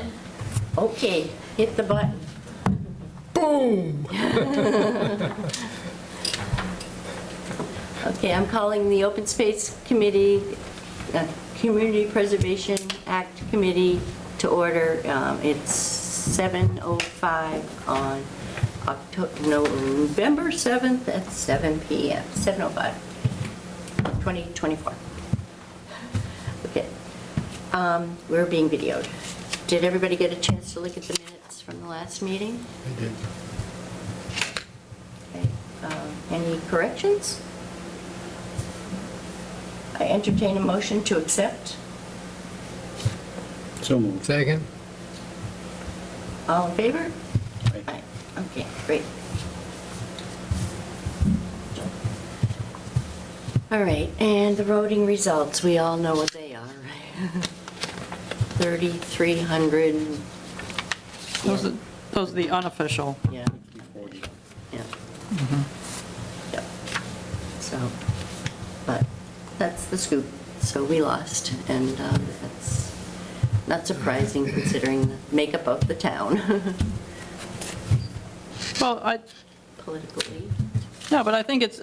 button. Okay, hit the button. Boom! Okay, I'm calling the Open Space Committee, Community Preservation Act Committee to order. It's 7:05 on November 7th at 7 PM, 7:05, 2024. Okay, we're being videoed. Did everybody get a chance to look at the minutes from the last meeting? I did. Okay, any corrections? I entertain a motion to accept. So moved. Second? All in favor? Aye. Aye. Okay, great. All right, and the voting results, we all know what they are, right? 3,300. Those are the unofficial. Yeah, 340. yeah. Yep. So, but that's the scoop. So we lost, and that's not surprising considering the makeup of the town Well, politically. no, but I think it's,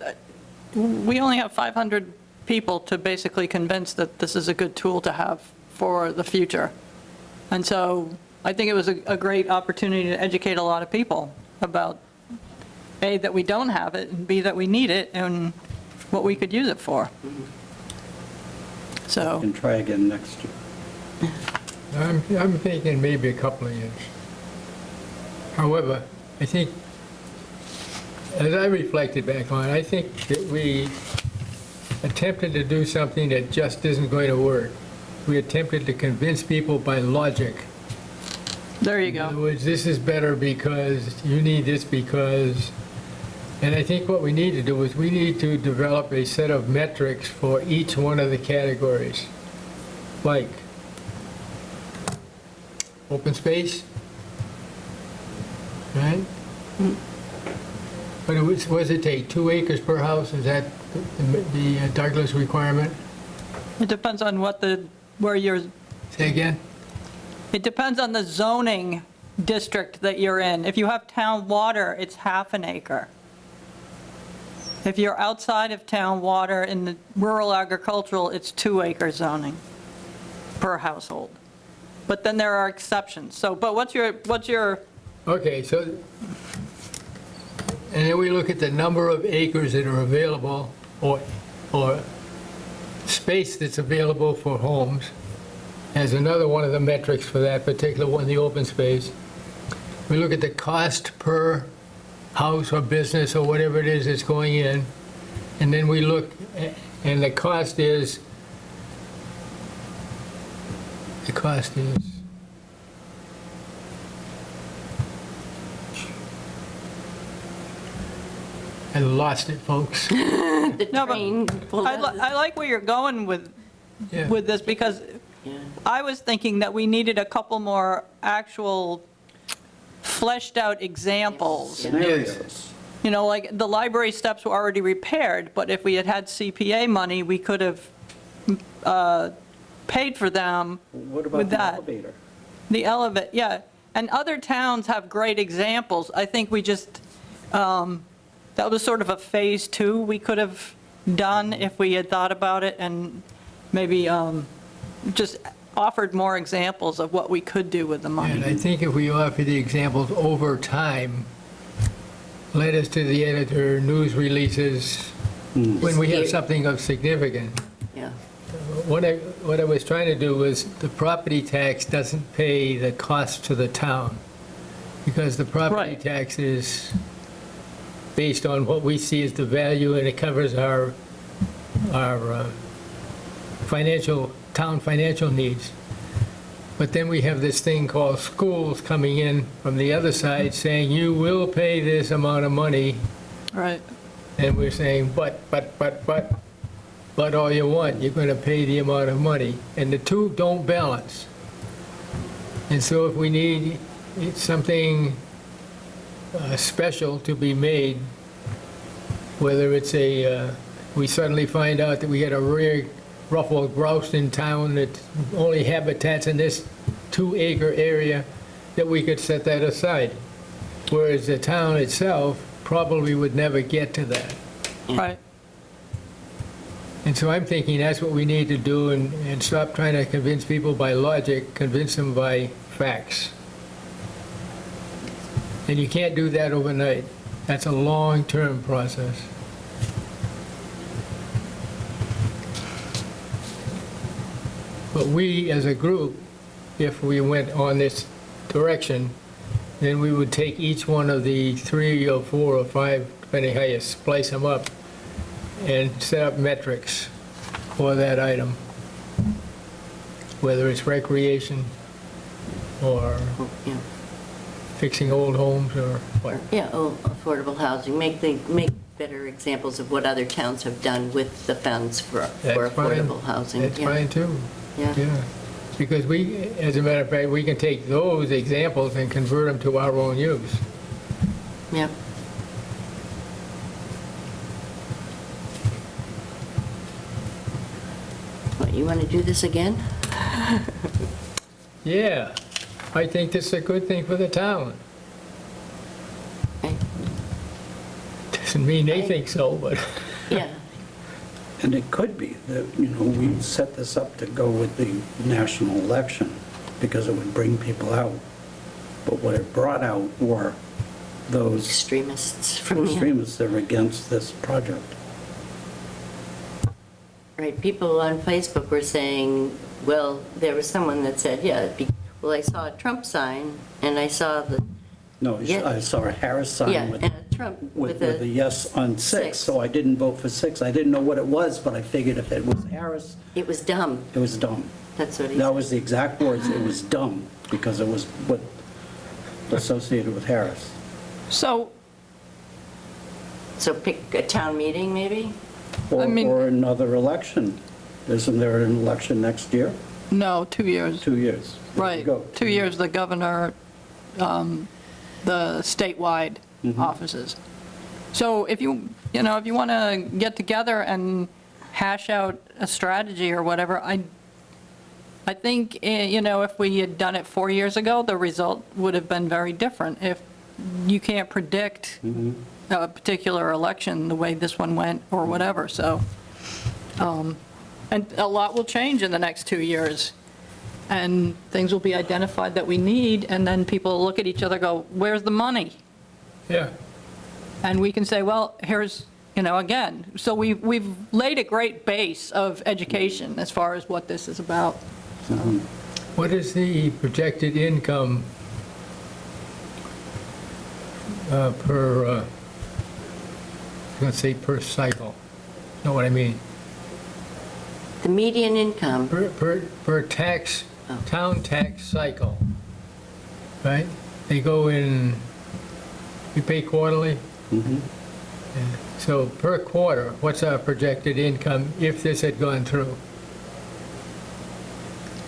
we only have 500 people to basically convince that this is a good tool to have for the future. And so I think it was a great opportunity to educate a lot of people about, A, that we don't have it, and B, that we need it, and what we could use it for. So, And try again next year. I'm thinking maybe a couple of years. However, I think, as I reflected back on, I think that we attempted to do something that just isn't going to work. We attempted to convince people by logic. there you In other go. words, this is better because, you need this because, and I think what we need to do is we need to develop a set of metrics for each one of the categories. Like, open space, right? But was it take 2 acres per house? Is that the Douglas requirement? It depends on where you're, Say again? it depends on the zoning district that you're in. If you have town water, it's half an acre. If you're outside of town water in the rural agricultural, it's 2 acre zoning per household. But then there are exceptions. So, but what's your, Okay, so, and then we look at the number of acres that are available, or space that's available for homes, as another one of the metrics for that particular one, the open space. We look at the cost per house or business or whatever it is that's going in, and then we look, and the cost is, I lost it, folks. The No, but train pulled I out. like where you're going with Yeah. this, because Yeah. I was thinking that we needed a couple more actual fleshed out examples. Scenarios. You know, like the library steps were already repaired, but if we had had CPA money, we could have paid for them. What With about the that. elevator? The elevate, yeah. And other towns have great examples. I think we just, that was sort of a phase 2 we could have done if we had thought about it and maybe just offered more examples of what we could do with the And I money. think if we offer the examples over time, letters to the editor, news releases, when we have something of significance. Yeah. What I was trying to do was, the property tax doesn't pay the cost to the town, because the property Right. tax is based on what we see as the value, and it covers our town financial needs. But then we have this thing called schools coming in from the other side saying, you will pay this amount of money, Right. and we're saying, but all you want, you're going to pay the amount of money, and the two don't balance. And so if we need something special to be made, whether it's we suddenly find out that we had a rare ruffled grouse in town that only habitats in this 2-acre area that we could set that aside. Whereas the town itself probably would never get to that. Right. And so I'm thinking that's what we need to do and stop trying to convince people by logic, convince them by facts. And you can't do that overnight. That's a long-term process. But we, as a group, if we went on this direction, then we would take each one of the 3 or 4 or 5, depending how you splice them up, and set up metrics for that item, whether it's recreation or Yeah. fixing old homes or what. Yeah, affordable housing, make better examples of what other towns have done with the funds for That's fine. affordable housing. That's Yeah. fine too. Yeah. Yeah. Because we, as a matter of fact, we can take those examples and convert them to our own use. Yep. What, you want to do this again? Yeah, I think this is a good thing for the town. Okay. Doesn't mean they think so, but Yeah, And it could be that, we set this up to go with the national election because it would bring people out. But what it brought out were those extremists from the, extremists that are against this project. right, people on Facebook were saying, well, there was someone that said, yeah, well, I saw a Trump sign, and I saw the, No, Yeah. I saw a Harris sign yeah, with and a Trump with with a a, yes on 6, Six. so I didn't vote for 6. I didn't know what it was, but I figured if it was Harris, it was dumb, it was dumb. that's what he That said. was the exact words, it was dumb, because it was what associated with Harris. So, So pick a town meeting, maybe? Or I mean- or another election. Isn't there an election next year? no, 2 years. 2 years. There you Right, go. 2 years, the governor, the statewide offices. So if you want to get together and hash out a strategy or whatever, I think, if we had done it 4 years ago, the result would have been very different. If you can't predict a particular election the way this one went or whatever, so, and a lot will change in the next 2 years. And things will be identified that we need, and then people look at each other, go, where's the money? yeah. And we can say, well, here's, again, so we've laid a great base of education as far as what this is about. What is the projected income per, let's say per cycle? Know what I mean? The median income, Per tax, Oh. town tax cycle, right? They go in, you pay quarterly? Mhm. So per quarter, what's our projected income if this had gone through?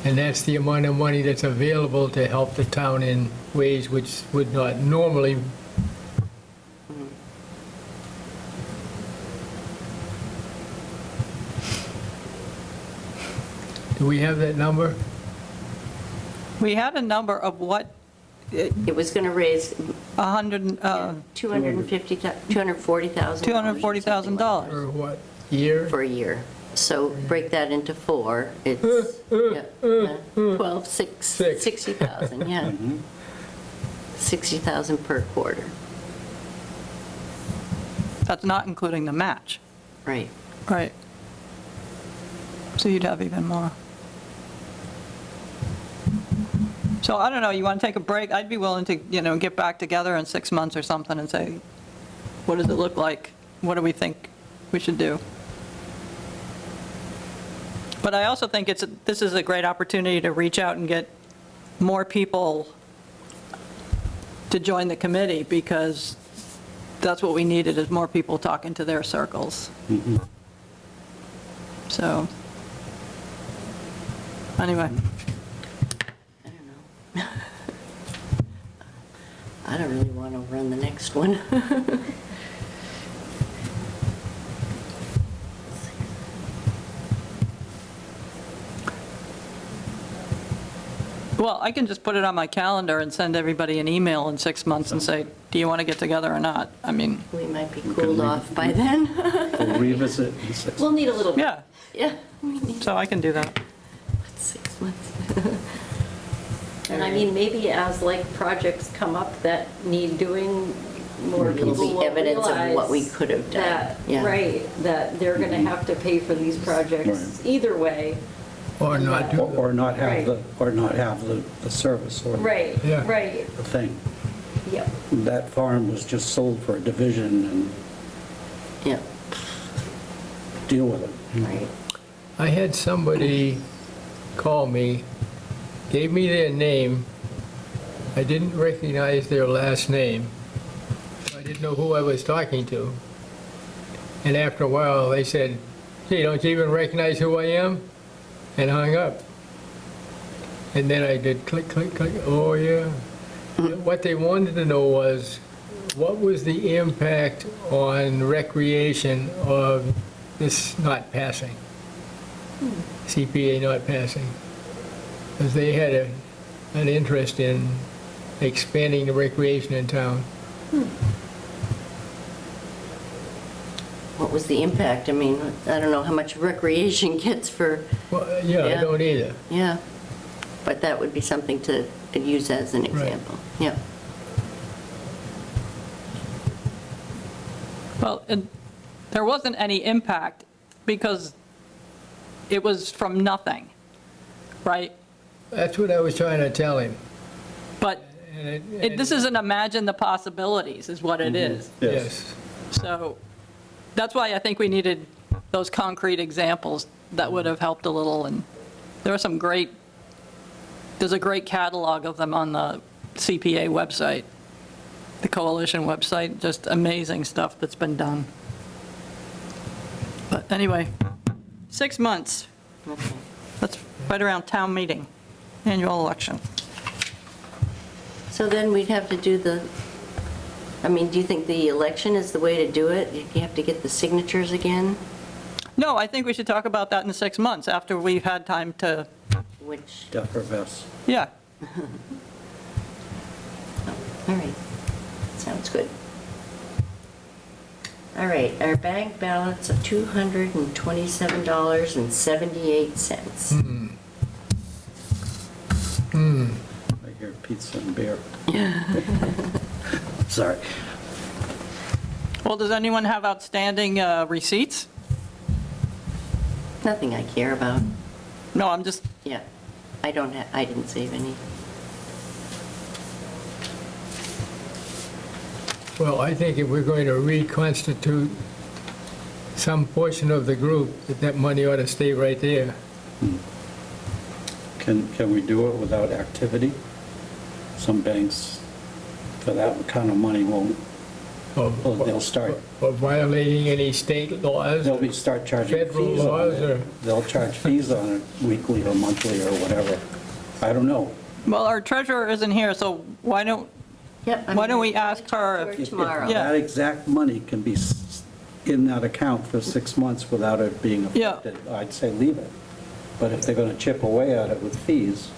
And that's the amount of money that's available to help the town in ways which would not normally. Do we have that number? We had a number of what, it was going to raise 100, $240,000. $240,000. Or what, year? For a year. So break that into 4, it's, yeah, 12, 6, Six. 60,000, yeah. 60,000 per quarter, That's not including the match. right. Right. So you'd have even more. So I don't know, you want to take a break? I'd be willing to, get back together in 6 months or something and say, what does it look like? What do we think we should do? But I also think this is a great opportunity to reach out and get more people to join the committee, because that's what we needed, is more people talking to their circles. So, anyway. I don't know. I don't really want to run the next one. Well, I can just put it on my calendar and send everybody an email in 6 months and say, do you want to get together or not? I mean, We might be can cooled leave. off by then. We'll revisit in 6 We'll need a little bit. yeah, Yeah, we need so I can do that. 6 months. And I mean, maybe as like projects come up that need doing, more It'll people be will evidence of what we realize could have done. that, Yeah. right, that they're going to have to pay for these projects Right. either way. Or not do Or not have Right. the service or Right, Yeah. right, the thing. yep. That farm was just sold for a division and Yeah, deal with it. right. I had somebody call me, gave me their name. I didn't recognize their last name. I didn't know who I was talking to. And after a while, they said, "Gee, don't you even recognize who I am?" And hung up. And then I did click, click, click, oh, yeah. What they wanted to know was, what was the impact on recreation of this not passing? CPA not passing? Because they had an interest in expanding the recreation in town. What was the impact? I mean, I don't know how much recreation gets for, Well, yeah, I Yeah. don't either. yeah. But that would be something to use as an example. Yeah. Well, and there wasn't any impact because it was from nothing, right? That's what I was trying to tell him. But this isn't imagine the possibilities is what it is. Yes. So that's why I think we needed those concrete examples that would have helped a little. And there are some great, there's a great catalog of them on the CPA website, the coalition website, just amazing stuff that's been done. But anyway, 6 months. Okay. That's right around town meeting, annual election. So then we'd have to do the, I mean, do you think the election is the way to do it? You have to get the signatures again, No, I think we should talk about that in 6 months after we've had time to, which, Effervesce. yeah. all right, sounds good. All right, our bank balance of $227.78. I hear pizza and beer. Sorry. Well, does anyone have outstanding receipts? Nothing I care about. No, I'm just, Yeah, I didn't save any. Well, I think if we're going to reconstitute some portion of the group, that money ought to stay right there. Can we do it without activity? Some banks, for that kind of money, won't, Or- well, they'll start, Or violating any state laws. they'll start charging Federal fees on laws or- it. They'll charge fees on it weekly or monthly or whatever. I don't know. well, our treasurer isn't here, so why don't, Yep. I'm Why don't we gonna ask talk her to if- If Tomorrow. Yeah. that exact money can be in that account for 6 months without it being Yeah. affected, I'd say leave it. But if they're going to chip away at it with fees,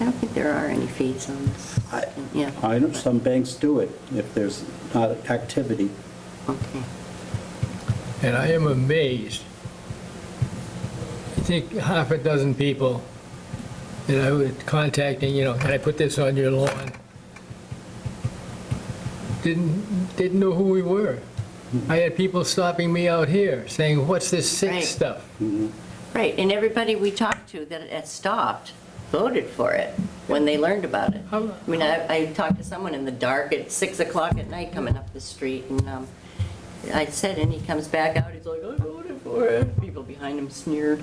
I don't think there are any fees on this. Yeah, I know some banks do it if there's not activity. okay. And I am amazed. I think half a dozen people that I was contacting, can I put this on your lawn? Didn't know who we were. I had people stopping me out here saying, what's this sick Right. stuff? Right, and everybody we talked to that had stopped voted for it when they learned about it. I mean, I talked to someone in the dark at 6 o'clock at night coming up the street, and I said, and he comes back out, he's like, I voted for it. People behind him sneered.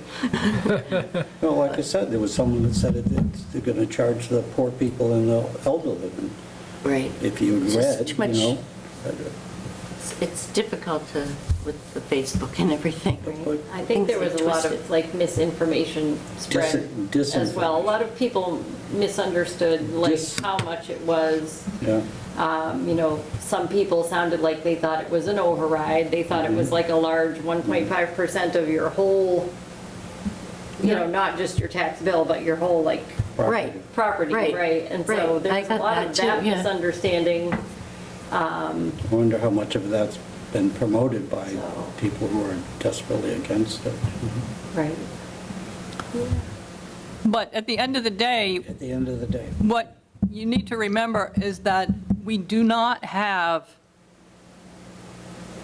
Well, like I said, there was someone that said they're going to charge the poor people and the elderly. And Right. if you It's just read, too much- It's difficult with the Facebook and everything, right? I think there was Things a get lot twisted. of like misinformation spread as well. A lot of people misunderstood like Dis- how much it was. Yeah. Some people sounded like they thought it was an override. They thought it was like a large 1.5% of your whole, not just your tax bill, but your whole like Right. property, Right, right? And so right. I there's a got lot that of too, that yeah. misunderstanding. I wonder how much of that's been promoted by So- people who are desperately against it. Right. But at the end of the day, At the end of the day, what you need to remember is that we do not have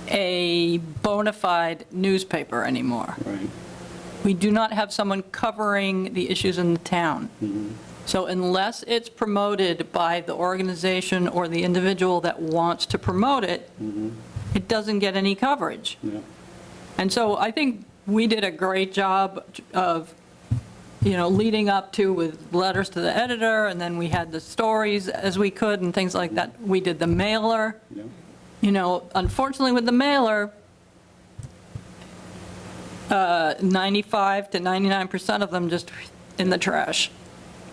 a bona fide newspaper anymore. right? We do not have someone covering the issues in the town. So unless it's promoted by the organization or the individual that wants to promote it, it doesn't get any coverage. Yeah. And so I think we did a great job of, leading up to with letters to the editor, and then we had the stories as we could and things like that. We did the mailer. Yeah. Unfortunately with the mailer, 95 to 99% of them just in the trash.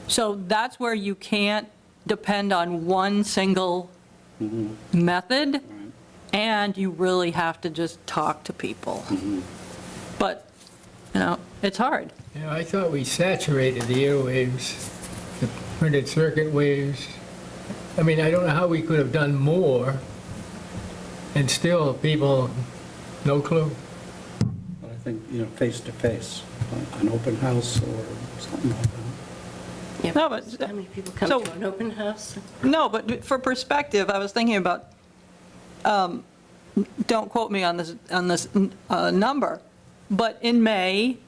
So that's where you can't depend on one single method, and you really have to just talk to people. But, it's hard. I thought we saturated the airwaves, the printed circuit waves. I mean, I don't know how we could have done more, and still people, no clue. But I think, face to face, an open house or something like that. Yeah, No, but- how many people come so- to an open house? No, but for perspective, I was thinking about, don't quote me on this number, but in May,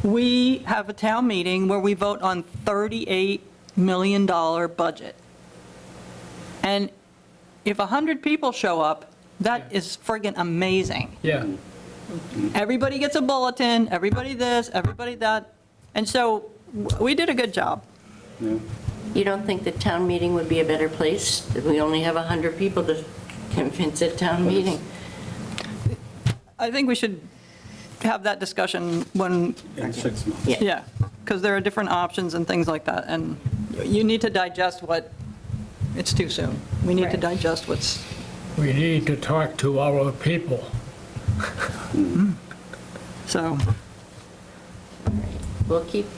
we have a town meeting where we vote on $38 million budget. And if 100 people show up, that is friggin' amazing. Yeah, Everybody gets a bulletin, everybody this, everybody that, and so we did a good job. Yeah. You don't think the town meeting would be a better place? If we only have 100 people to convince at town meeting? I think we should have that discussion when, In 6 months. Yeah. yeah, because there are different options and things like that, and you need to digest it's too soon. We need to Right. digest what's, we need to talk to our people. so,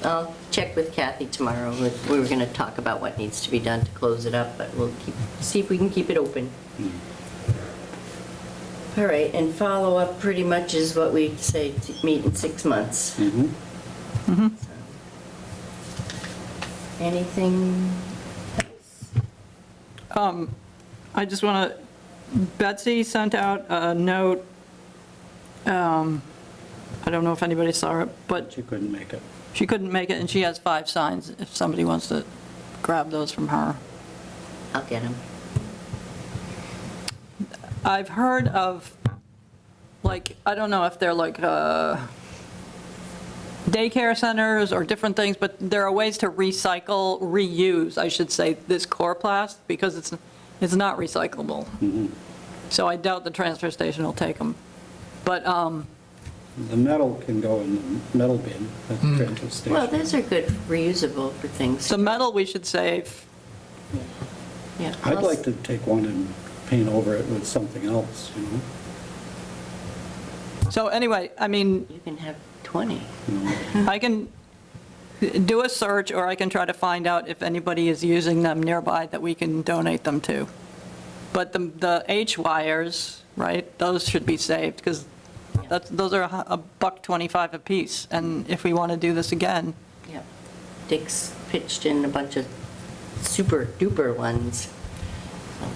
I'll check with Kathy tomorrow. We were going to talk about what needs to be done to close it up, but see if we can keep it open. All right, and follow-up pretty much is what we say, to meet in 6 months. Mhm. So, anything else? I just want to, Betsy sent out a note, I don't know if anybody saw it, but But you couldn't make it. she couldn't make it, and she has 5 signs, if somebody wants to grab those from her. I'll get them. I've heard of, I don't know if they're daycare centers or different things, but there are ways to reuse, I should say, this chloroplast, because it's not recyclable. So I doubt the transfer station will take them. But, The metal can go in the metal bin at the transfer station. Well, those are good, reusable for things. the metal we should save. Yeah. I'd like to take one and paint over it with something else, So anyway, I mean, You can have 20. I can do a search, or I can try to find out if anybody is using them nearby that we can donate them to. But the H wires, right, those should be saved, because those are $1.25 a piece, and if we want to do this again, Yeah. Dick's pitched in a bunch of super duper ones.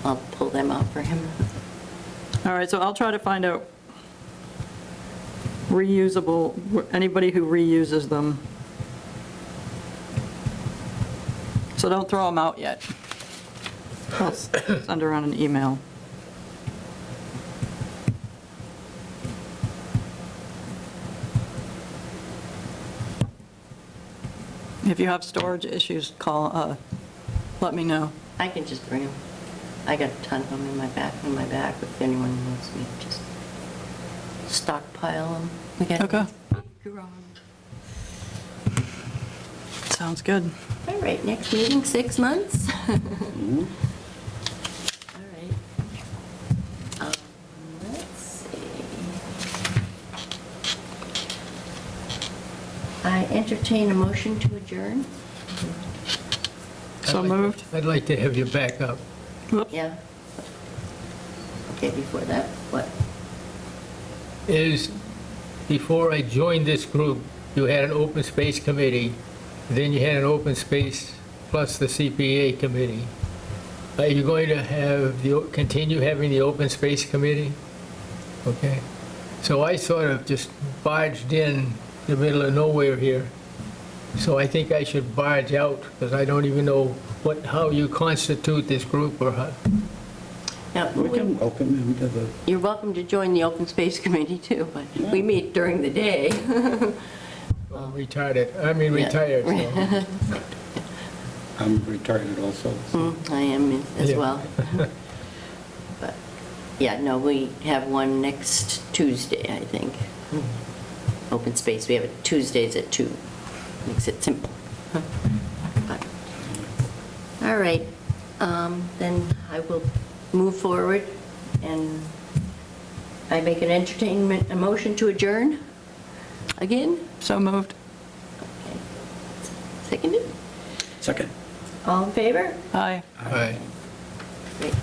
I'll pull them out for him. all right, so I'll try to find out reusable, anybody who reuses them. So don't throw them out yet. I'll send around an email. If you have storage issues, let me know. I can just bring them. I got a ton of them in my back, if anyone wants me to just stockpile them. We got a Okay. big garage. Sounds good. All right, next meeting, 6 months. All right. Let's see. I entertain a motion to adjourn. So moved. I'd like to have you back up. Whoops. Yeah. Okay, before that, what? Is, before I joined this group, you had an open space committee, then you had an open space plus the CPA committee. Are you going to have, continue having the open space committee? Okay. So I sort of just barged in the middle of nowhere here. So I think I should barge out, because I don't even know how you constitute this group or how. Now, We can welcome him to the, you're welcome to join the Open Space Committee too, but we meet during the day. I'm retired, retired, so. I'm retired also. so- I am as Yeah. well. But, yeah, no, we have one next Tuesday, I think. Open Space, we have it Tuesdays at 2. Makes it simple. But, all right, then I will move forward, and I make an a motion to adjourn again? So moved. Okay. Seconded? Second. All in favor? Aye. All right. Great.